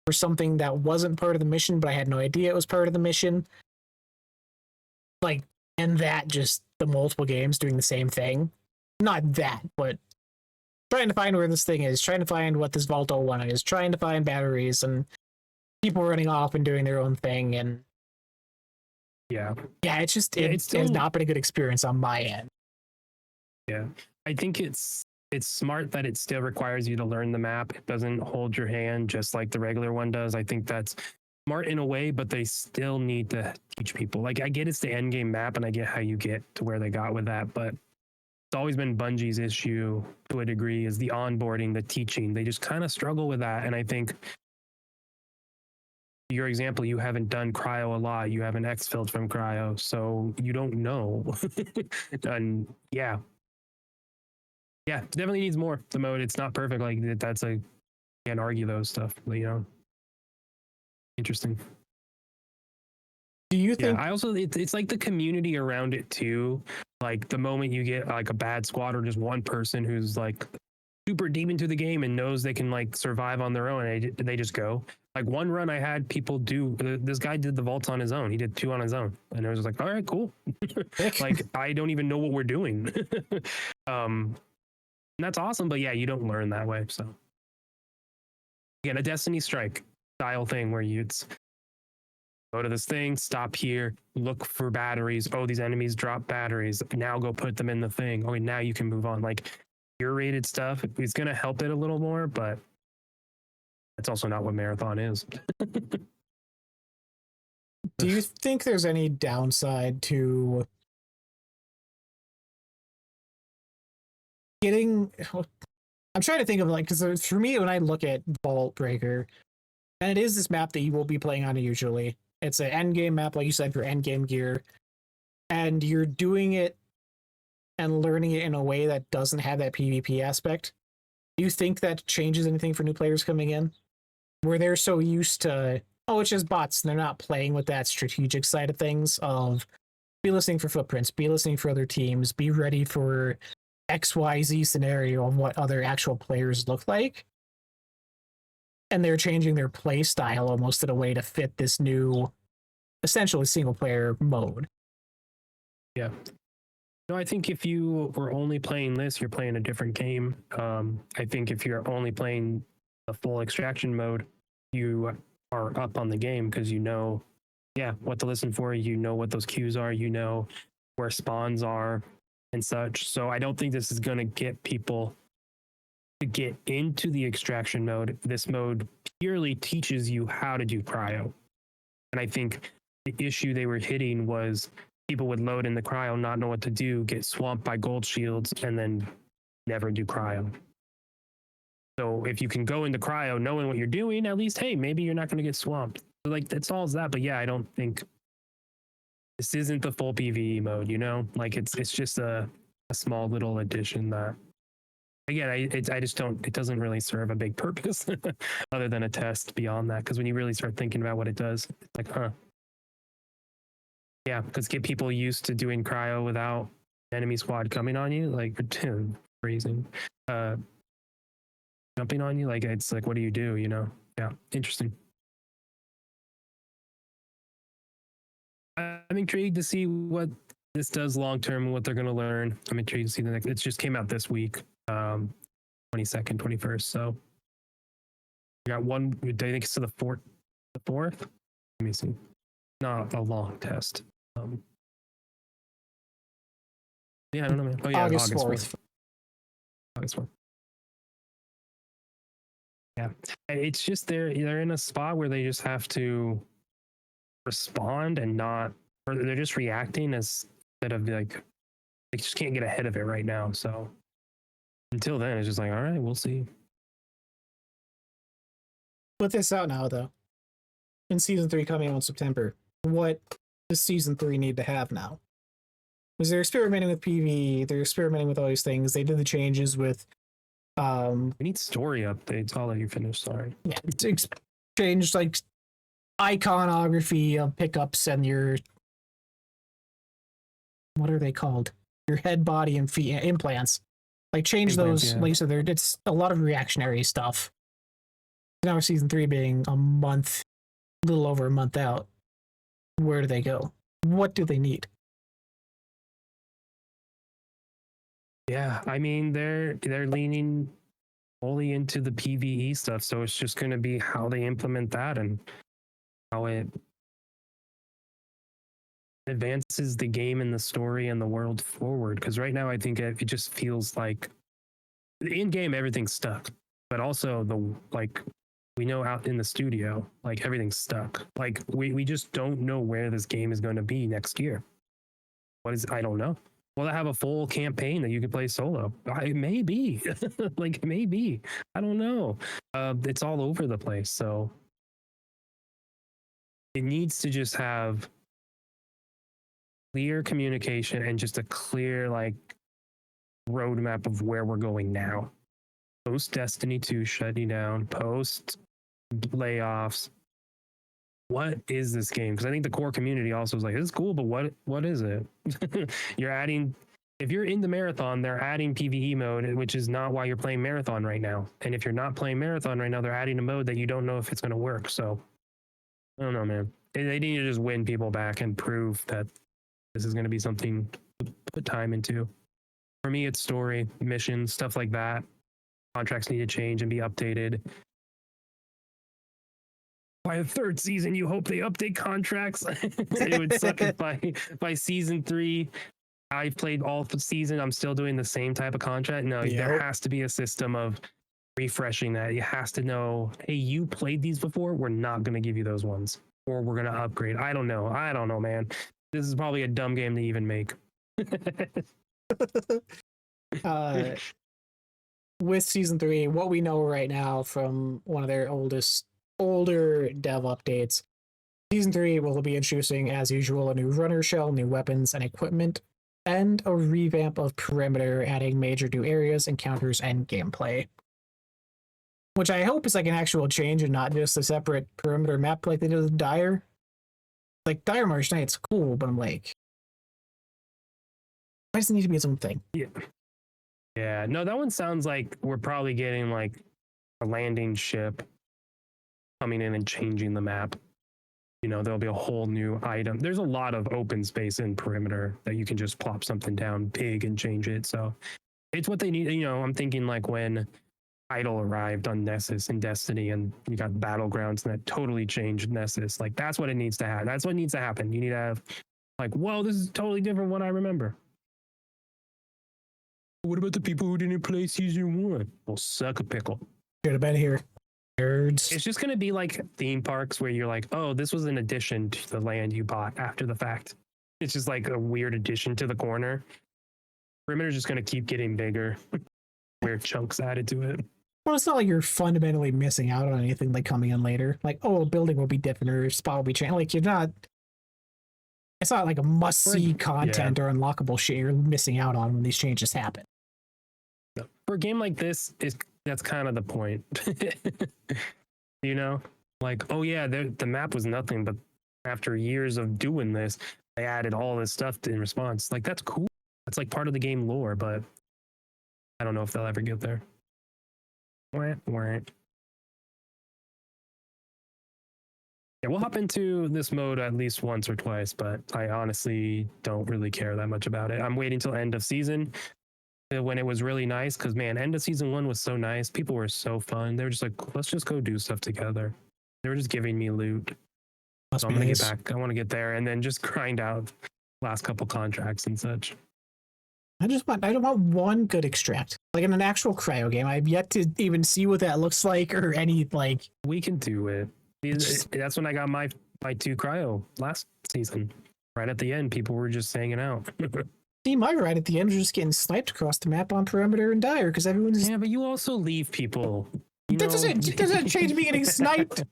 for something that wasn't part of the mission, but I had no idea it was part of the mission. Like, and that just the multiple games doing the same thing. Not that, but trying to find where this thing is, trying to find what this Vault 01 is, trying to find batteries, and people running off and doing their own thing. And yeah, it's just it has not been a good experience on my end. Yeah, I think it's smart that it still requires you to learn the map. It doesn't hold your hand just like the regular one does. I think that's smart in a way, but they still need to teach people. Like, I get it's the end game map, and I get how you get to where they got with that, but it's always been Bungie's issue to a degree, is the onboarding, the teaching. They just kind of struggle with that. And I think your example, you haven't done cryo a lot. You haven't exfilled from cryo, so you don't know. And yeah, definitely needs more. The mode, it's not perfect. Like, that's can't argue those stuff. But, interesting. Do you think? Yeah, I also it's like the community around it too. Like, the moment you get like a bad squad or just one person who's like super deep into the game and knows they can like survive on their own, and they just go. Like, one run I had people do. This guy did the vaults on his own. He did 2 on his own, and it was like, all right, cool. Like, I don't even know what we're doing. And that's awesome. But yeah, you don't learn that way. So again, a Destiny Strike style thing where it's go to this thing, stop here, look for batteries. Oh, these enemies drop batteries. Now go put them in the thing. Okay, now you can move on. Like, curated stuff is going to help it a little more, but it's also not what Marathon is. Do you think there's any downside to getting? I'm trying to think of, like, because for me, when I look at Vault Breaker, and it is this map that you will be playing on usually. It's an end game map, like you said, for end game gear, and you're doing it and learning it in a way that doesn't have that PvP aspect, do you think that changes anything for new players coming in? Where they're so used to, oh, it's just bots, and they're not playing with that strategic side of things of be listening for footprints, be listening for other teams, be ready for XYZ scenario of what other actual players look like. And they're changing their play style almost in a way to fit this new, essentially single player mode. Yeah. No, I think if you were only playing this, you're playing a different game. I think if you're only playing the full extraction mode, you are up on the game because you know, yeah, what to listen for. You know what those cues are. You know where spawns are and such. So I don't think this is going to get people to get into the extraction mode. This mode purely teaches you how to do cryo. And I think the issue they were hitting was people would load in the cryo, not know what to do, get swamped by gold shields, and then never do cryo. So if you can go into cryo knowing what you're doing, at least, hey, maybe you're not going to get swamped. So like that solves that. But yeah, I don't think this isn't the full PvE mode, you know? Like it's just a small little addition that, again, I just don't, it doesn't really serve a big purpose other than a test beyond that. Because when you really start thinking about what it does, it's like, huh. Yeah, because get people used to doing cryo without enemy squad coming on you, like freezing, jumping on you, like it's like, what do you do? You know? Yeah, interesting. I'm intrigued to see what this does long term and what they're going to learn. I'm intrigued to see the next. It just came out this week, 22nd, 21st. So we got one. I think it's to the fourth. The fourth. Let me see. Not a long test. Yeah, I don't know, man. Oh yeah, August 4th. August 4th. Yeah, it's just they're in a spot where they just have to respond and not, or they're just reacting instead of like they just can't get ahead of it right now. So until then, it's just like, all right, we'll see. Put this out now, though. In season 3 coming out in September, what does season 3 need to have now? Because they're experimenting with PvE, they're experimenting with all these things. They did the changes with we need story updates. I'll let you finish. Sorry. Yeah, to change like iconography of pickups and your, what are they called? Your head, body, and feet implants. Like change Implants, those. yeah. Like so, there it's a lot of reactionary stuff. Now season 3 being a month, a little over a month out. Where do they go? What do they need? Yeah, I mean they're leaning fully into the PvE stuff, so it's just going to be how they implement that and how it advances the game and the story and the world forward. Because right now, I think it just feels like in game everything's stuck, but also like we know out in the studio, like everything's stuck. Like we just don't know where this game is going to be next year. I don't know. Will I have a full campaign that you can play solo? Maybe. Like maybe. I don't know. It's all over the place. So it needs to just have clear communication and just a clear like roadmap of where we're going now. Post Destiny 2 shutting down, post layoffs. What is this game? Because I think the core community also is like, this is cool, but what is it? You're adding, if you're in the marathon, they're adding PvE mode, which is not why you're playing marathon right now. And if you're not playing marathon right now, they're adding a mode that you don't know if it's going to work. So I don't know, man. They need to just win people back and prove that this is going to be something to put time into. For me, it's story, missions, stuff like that. Contracts need to change and be updated. By the third season, you hope they update contracts. It would suck if by season 3, I've played all the season. I'm still doing the same type of contract. No, there has to be a system of refreshing that. You has to know, hey, you played these before. We're not going to give you those ones, or we're going to upgrade. I don't know, man. This is probably a dumb game to even make. With season 3, what we know right now from one of their older dev updates, season 3 will be introducing, as usual, a new runner shell, new weapons and equipment, and a revamp of Perimeter, adding major new areas, encounters, and gameplay. Which I hope is like an actual change and not just a separate Perimeter map like they did with Dire. Like, Dire March Knight's cool, but I'm like, why does it need to be its own thing? Yeah. No, that one sounds like we're probably getting like a landing ship coming in and changing the map. You know, there'll be a whole new item. There's a lot of open space in Perimeter that you can just plop something down big and change it. So it's what they need. You know, I'm thinking like when Idol arrived on Nessus and Destiny and you got Battlegrounds and that totally changed Nessus. Like that's what it needs to have. That's what needs to happen. You need to have like, whoa, this is totally different what I remember. What about the people who didn't play season 1? Well, suck a pickle. Should have been here. Nerds. It's just going to be like theme parks where you're like, oh, this was an addition to the land you bought after the fact. It's just like a weird addition to the corner. Perimeter's just going to keep getting bigger. Weird chunks added to it. Well, it's not like you're fundamentally missing out on anything like coming in later. Like, oh, a building will be different or a spot will be changed. Like, you're not. It's not like a must-see content or unlockable shit you're missing out on when these changes happen. For a game like this, that's kind of the point. You know, like, oh yeah, the map was nothing, but after years of doing this, they added all this stuff in response. Like, that's cool. That's like part of the game lore, but I don't know if they'll ever get there. Weren't. Yeah, we'll hop into this mode at least once or twice, but I honestly don't really care that much about it. I'm waiting till end of season when it was really nice, because man, end of season 1 was so nice. People were so fun. They were just like, let's just go do stuff together. They were just giving me loot. So I'm gonna get back. I want to get there and then just grind out last couple contracts and such. I don't want one good extract. Like in an actual cryo game, I've yet to even see what that looks like or any like. We can do it. That's when I got my 2 cryo last season. Right at the end, people were just hanging out. See, my right at the end was just getting sniped across the map on Perimeter and Dire because everyone's. Yeah, but you also leave people. That doesn't change me getting sniped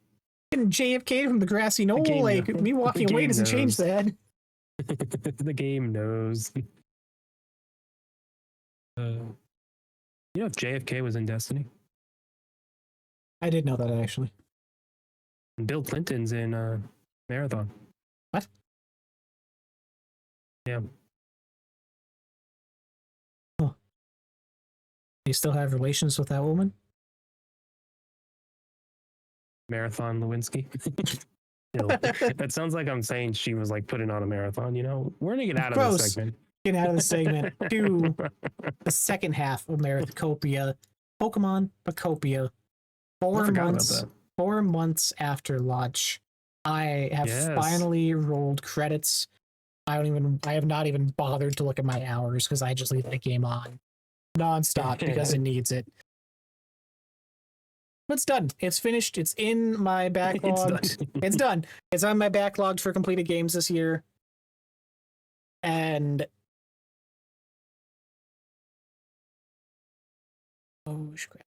and JFK from the grassy knoll. Like me walking away doesn't change that. The game knows. You know if JFK was in Destiny? I did know that actually. And Bill Clinton's in Marathon. What? Yeah. Huh. You still have relations with that woman? Marathon Lewinsky. That sounds like I'm saying she was like putting on a marathon, you know? We're gonna get out of this segment. Get out of the segment to the second half of Marathokopia. Pokemon Pokopia. 4 months after launch, I have finally rolled credits. I have not even bothered to look at my hours because I just leave that game on nonstop because it needs it. But it's done. It's finished. It's in my backlog. It's done. It's on my backlog for completed games this year. And oh crap.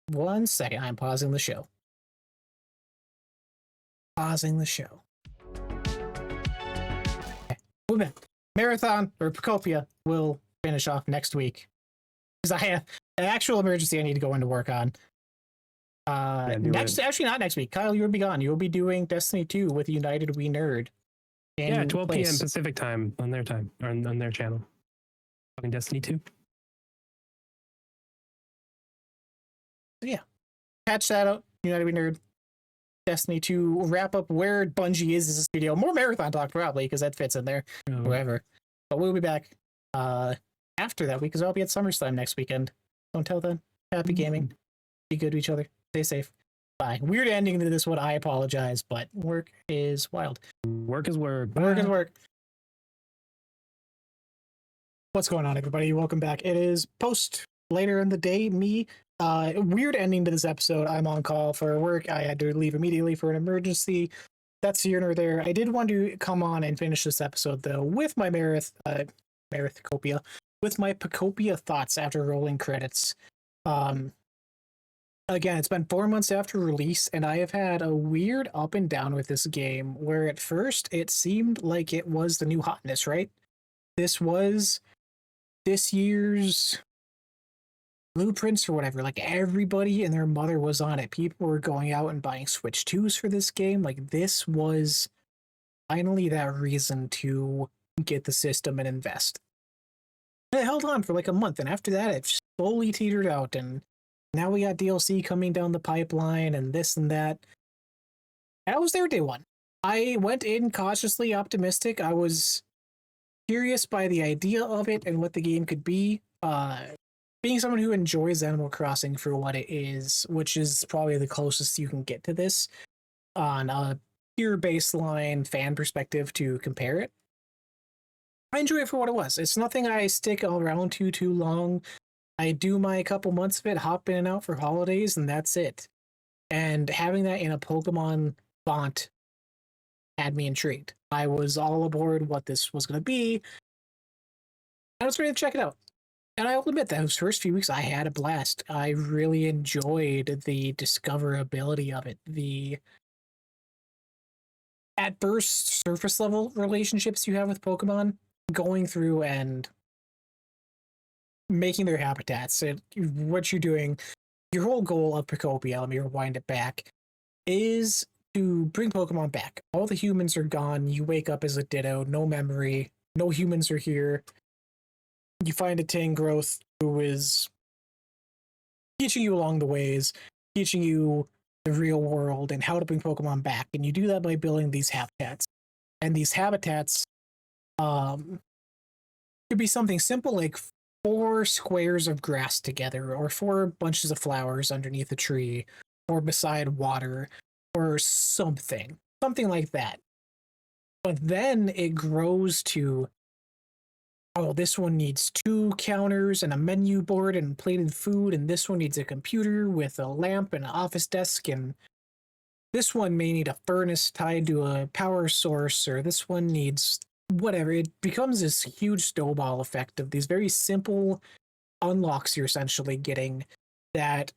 1 second. I'm pausing the show. Pausing the show. Okay. Moving. Marathon or Pokopia will finish off next week. Because I have an actual emergency I need to go into work on. Actually not next week. Kyle, you'll be gone. You'll be doing Destiny 2 with United We Nerd. Yeah, 12 p.m. Pacific time on their time, or on their channel. Talking Destiny 2. Yeah. Catch that out. United We Nerd. Destiny 2 wrap up where Bungie is as a studio. More Marathon talk probably, because that fits in there. Whatever. But we'll be back after that week, because I'll be at SummerSlam next weekend. Until then, happy gaming. Be good to each other. Stay safe. Bye. Weird ending to this one. I apologize, but work is wild. Work is work. Work is work. What's going on, everybody? Welcome back. It is post later in the day. Me. Weird ending to this episode. I'm on call for work. I had to leave immediately for an emergency. That's here nor there. I did want to come on and finish this episode though with my Marathokopia, with my Pokopia thoughts after rolling credits. Again, it's been 4 months after release, and I have had a weird up and down with this game, where at first it seemed like it was the new hotness, right? this was this year's blueprints or whatever. Like everybody and their mother was on it. People were going out and buying Switch 2s for this game. Like this was finally that reason to get the system and invest. And it held on for like a month, and after that it slowly teetered out, and now we got DLC coming down the pipeline and this and that. That was their day one. I went in cautiously optimistic. I was curious by the idea of it and what the game could be. Being someone who enjoys Animal Crossing for what it is, which is probably the closest you can get to this on a pure baseline fan perspective to compare it, I enjoy it for what it was. It's nothing I stick around to too long. I do my couple months of it, hop in and out for holidays, and that's it. And having that in a Pokemon font had me intrigued. I was all aboard what this was going to be. I was ready to check it out. And I will admit that those first few weeks I had a blast. I really enjoyed the discoverability of it. The at first surface level relationships you have with Pokemon, going through and making their habitats. And what you're doing, your whole goal of Pokopia, let me rewind it back, is to bring Pokemon back. All the humans are gone. You wake up as a Ditto, no memory, no humans are here. You find a Tangrowth who is teaching you along the ways, teaching you the real world and how to bring Pokemon back. And you do that by building these habitats. And these habitats could be something simple like 4 squares of grass together, or 4 bunches of flowers underneath a tree, or beside water, or something like that. But then it grows to, oh, this one needs 2 counters and a menu board and plated food, and this one needs a computer with a lamp and an office desk, and this one may need a furnace tied to a power source, or this one needs whatever. It becomes this huge snowball effect of these very simple unlocks you're essentially getting that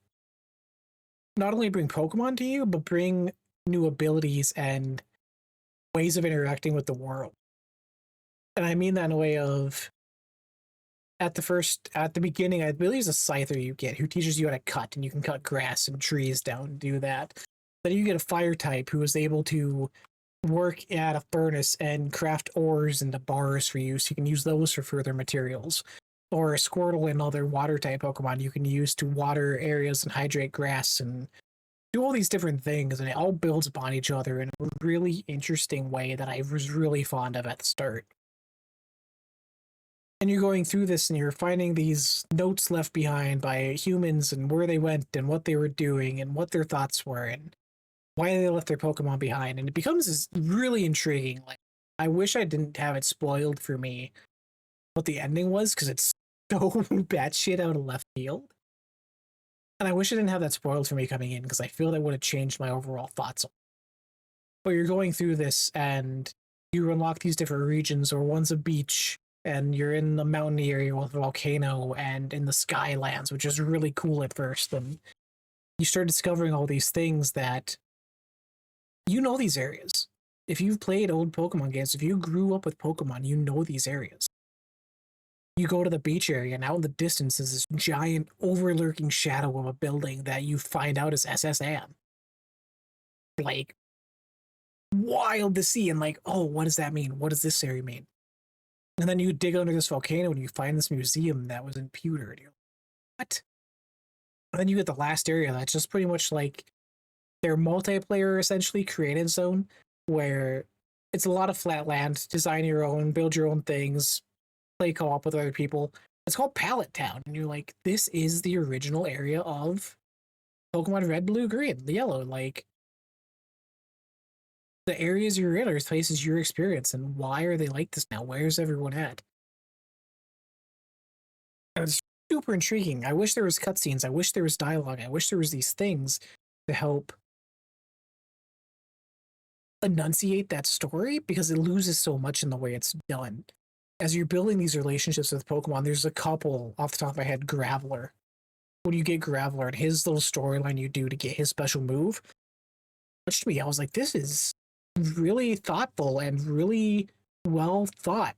not only bring Pokemon to you, but bring new abilities and ways of interacting with the world. And I mean that in a way of, at the beginning, I believe it's a Scyther you get who teaches you how to cut, and you can cut grass and trees down and do that. Then you get a Fire type who is able to work at a furnace and craft ores into bars for you, so you can use those for further materials. Or a Squirtle and other water type Pokemon you can use to water areas and hydrate grass and do all these different things, and it all builds upon each other in a really interesting way that I was really fond of at the start. And you're going through this and you're finding these notes left behind by humans and where they went and what they were doing and what their thoughts were and why they left their Pokemon behind. And it becomes this really intriguing. Like, I wish I didn't have it spoiled for me what the ending was, because it's so batshit out of left field. And I wish I didn't have that spoiled for me coming in, because I feel that would have changed my overall thoughts. But you're going through this and you unlock these different regions, or one's a beach and you're in the mountain area with a volcano and in the Skylands, which is really cool at first. And you start discovering all these things that you know these areas. If you've played old Pokemon games, if you grew up with Pokemon, you know these areas. You go to the beach area, and out in the distance is this giant overlurking shadow of a building that you find out is SSM. Like, wild to see, and like, oh, what does that mean? What does this area mean? And then you dig under this volcano and you find this museum that was in Pewter. And you're like, what? And then you get the last area that's just pretty much like their multiplayer, essentially, creative zone, where it's a lot of flat land, design your own, build your own things, play co-op with other people. It's called Pallet Town. And you're like, this is the original area of Pokemon Red, Blue, Green, the Yellow. Like, the areas you're in are places you're experiencing, and why are they like this now? Where's everyone at? And it's super intriguing. I wish there was cutscenes. I wish there was dialogue. I wish there was these things to help enunciate that story, because it loses so much in the way it's done. As you're building these relationships with Pokemon, there's a couple off the top of my head. Graveler. When you get Graveler and his little storyline you do to get his special move, touched me. I was like, this is really thoughtful and really well thought.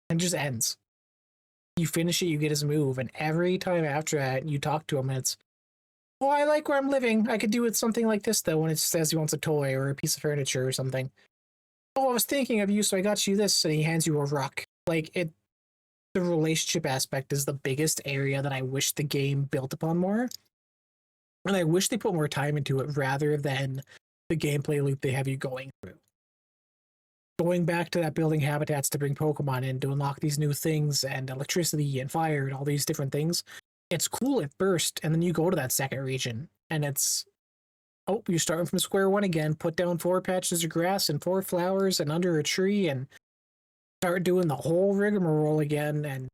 and it just ends. You finish it, you get his move, and every time after that, you talk to him, and it's, oh, I like where I'm living. I could do with something like this, though, when it says he wants a toy or a piece of furniture or something. Oh, I was thinking of you, so I got you this, and he hands you a rock. Like, the relationship aspect is the biggest area that I wish the game built upon more. And I wish they put more time into it rather than the gameplay loop they have you going through. Going back to that building habitats to bring Pokemon in to unlock these new things and electricity and fire and all these different things. It's cool at first, and then you go to that second region, and it's, oh, you're starting from square one again. Put down 4 patches of grass and 4 flowers and under a tree, and start doing the whole rigmarole again, and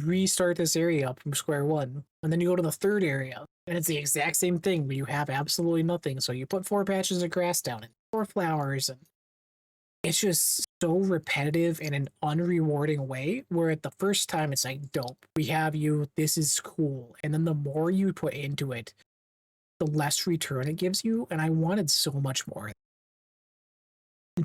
restart this area up from square one. And then you go to the third area, and it's the exact same thing, but you have absolutely nothing. So you put 4 patches of grass down and 4 flowers, and it's just so repetitive in an unrewarding way, where at the first time it's like, dope, we have you, this is cool. And then the more you put into it, the less return it gives you. And I wanted so much more.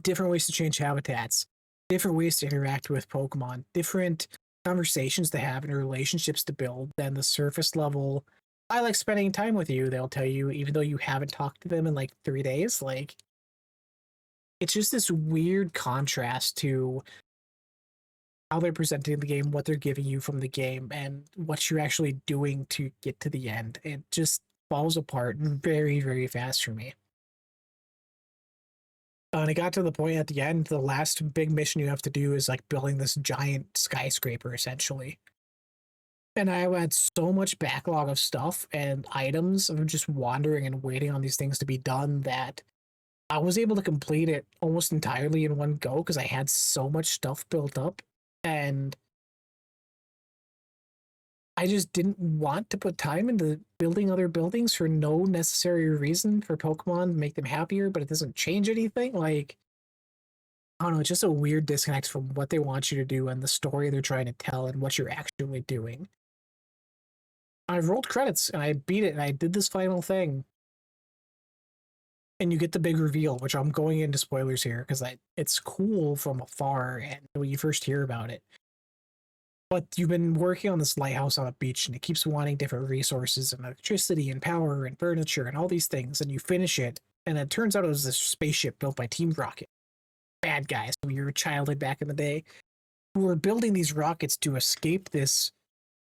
Different ways to change habitats, different ways to interact with Pokemon, different conversations to have and relationships to build than the surface level. I like spending time with you, they'll tell you, even though you haven't talked to them in like 3 days. Like, it's just this weird contrast to how they're presenting the game, what they're giving you from the game, and what you're actually doing to get to the end. It just falls apart very, very fast for me. And it got to the point at the end, the last big mission you have to do is like building this giant skyscraper, essentially. And I had so much backlog of stuff and items of just wandering and waiting on these things to be done that I was able to complete it almost entirely in one go because I had so much stuff built up, and I just didn't want to put time into building other buildings for no necessary reason for Pokemon to make them happier, but it doesn't change anything. Like, I don't know, it's just a weird disconnect from what they want you to do and the story they're trying to tell and what you're actually doing. I rolled credits and I beat it and I did this final thing. And you get the big reveal, which I'm going into spoilers here because it's cool from afar and when you first hear about it. But you've been working on this lighthouse on a beach and it keeps wanting different resources and electricity and power and furniture and all these things, and you finish it, and it turns out it was this spaceship built by Team Rocket. Bad guys from your childhood back in the day who were building these rockets to escape this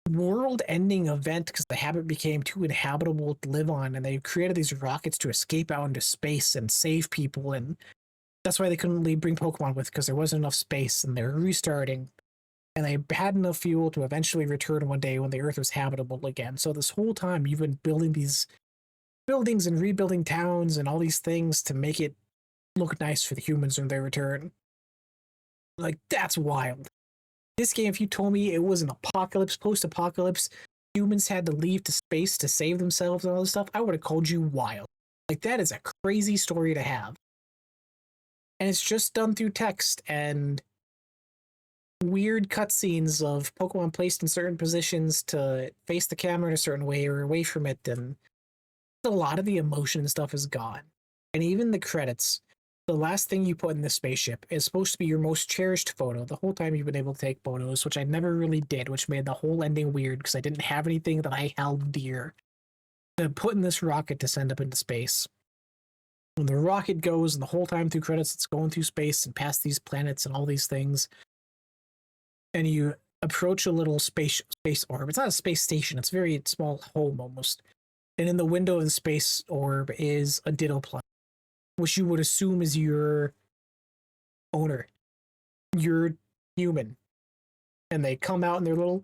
world-ending event because the habit became too inhabitable to live on, and they created these rockets to escape out into space and save people, and that's why they couldn't bring Pokemon with, because there wasn't enough space, and they were restarting, and they had enough fuel to eventually return one day when the Earth was habitable again. So this whole time you've been building these buildings and rebuilding towns and all these things to make it look nice for the humans when they return. Like, that's wild. This game, if you told me it was an apocalypse, post-apocalypse, humans had to leave to space to save themselves and all this stuff, I would have called you wild. Like, that is a crazy story to have. And it's just done through text and weird cutscenes of Pokemon placed in certain positions to face the camera in a certain way or away from it, and a lot of the emotion and stuff is gone. And even the credits, the last thing you put in the spaceship is supposed to be your most cherished photo the whole time you've been able to take photos, which I never really did, which made the whole ending weird because I didn't have anything that I held dear to put in this rocket to send up into space. When the rocket goes, and the whole time through credits, it's going through space and past these planets and all these things, and you approach a little space orb. It's not a space station, it's a very small home almost. And in the window of the space orb is a Ditto plant, which you would assume is your owner, your human. And they come out in their little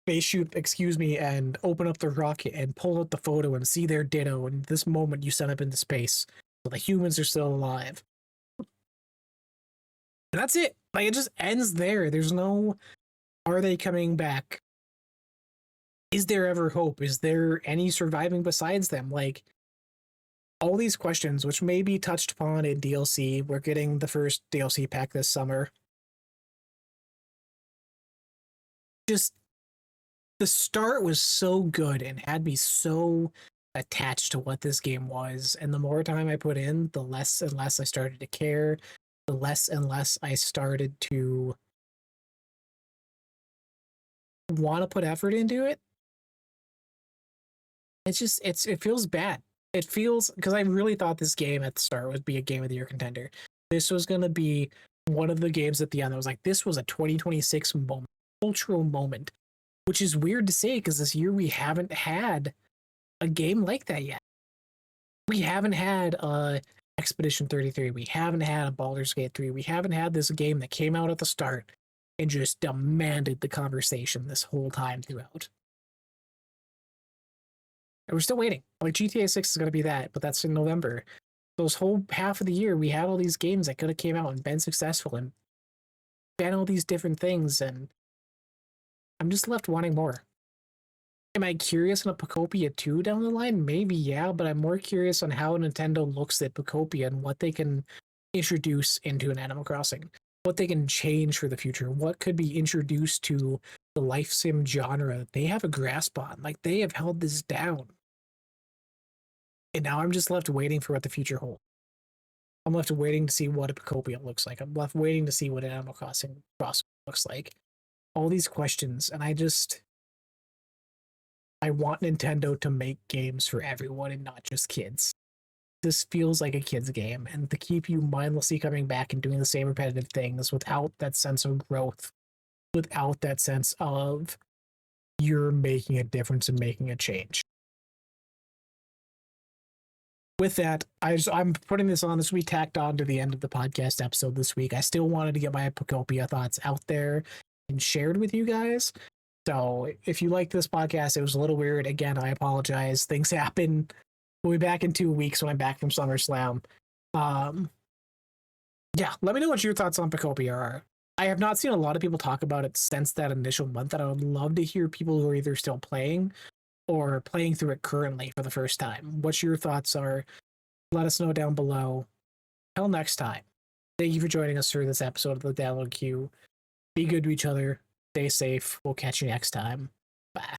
spaceship, and open up the rocket and pull out the photo and see their Ditto. And this moment you send up into space. So the humans are still alive. And that's it. Like, it just ends there. There's no, are they coming back? Is there ever hope? Is there any surviving besides them? Like, all these questions, which may be touched upon in DLC. We're getting the first DLC pack this summer. Just, the start was so good and had me so attached to what this game was. And the more time I put in, the less and less I started to care. The less and less I started to want to put effort into it, it feels bad. It feels, because I really thought this game at the start would be a game of the year contender. This was going to be one of the games at the end that was like, this was a 2026 moment, cultural moment, which is weird to say because this year we haven't had a game like that yet. We haven't had Expedition 33. We haven't had a Baldur's Gate 3. We haven't had this game that came out at the start and just demanded the conversation this whole time throughout. And we're still waiting. Like GTA 6 is going to be that, but that's in November. Those whole half of the year, we had all these games that could have came out and been successful and been all these different things, and I'm just left wanting more. Am I curious on a Pocopia 2 down the line? Maybe, yeah, but I'm more curious on how Nintendo looks at Pocopia and what they can introduce into an Animal Crossing, what they can change for the future, what could be introduced to the life sim genre that they have a grasp on. Like, they have held this down. And now I'm just left waiting for what the future holds. I'm left waiting to see what a Pocopia looks like. I'm left waiting to see what an Animal Crossing looks like. All these questions, and I want Nintendo to make games for everyone and not just kids. This feels like a kid's game, and to keep you mindlessly coming back and doing the same repetitive things without that sense of growth, without that sense of you're making a difference and making a change. With that, I'm putting this on. This will be tacked on to the end of the podcast episode this week. I still wanted to get my Pocopia thoughts out there and shared with you guys. So if you like this podcast, it was a little weird. Again, I apologize. Things happen. We'll be back in 2 weeks when I'm back from SummerSlam. Yeah, let me know what your thoughts on Pocopia are. I have not seen a lot of people talk about it since that initial month, and I would love to hear people who are either still playing or playing through it currently for the first time. What your thoughts are, let us know down below. Till next time, thank you for joining us for this episode of the Download Queue. Be good to each other. Stay safe. We'll catch you next time. Bye.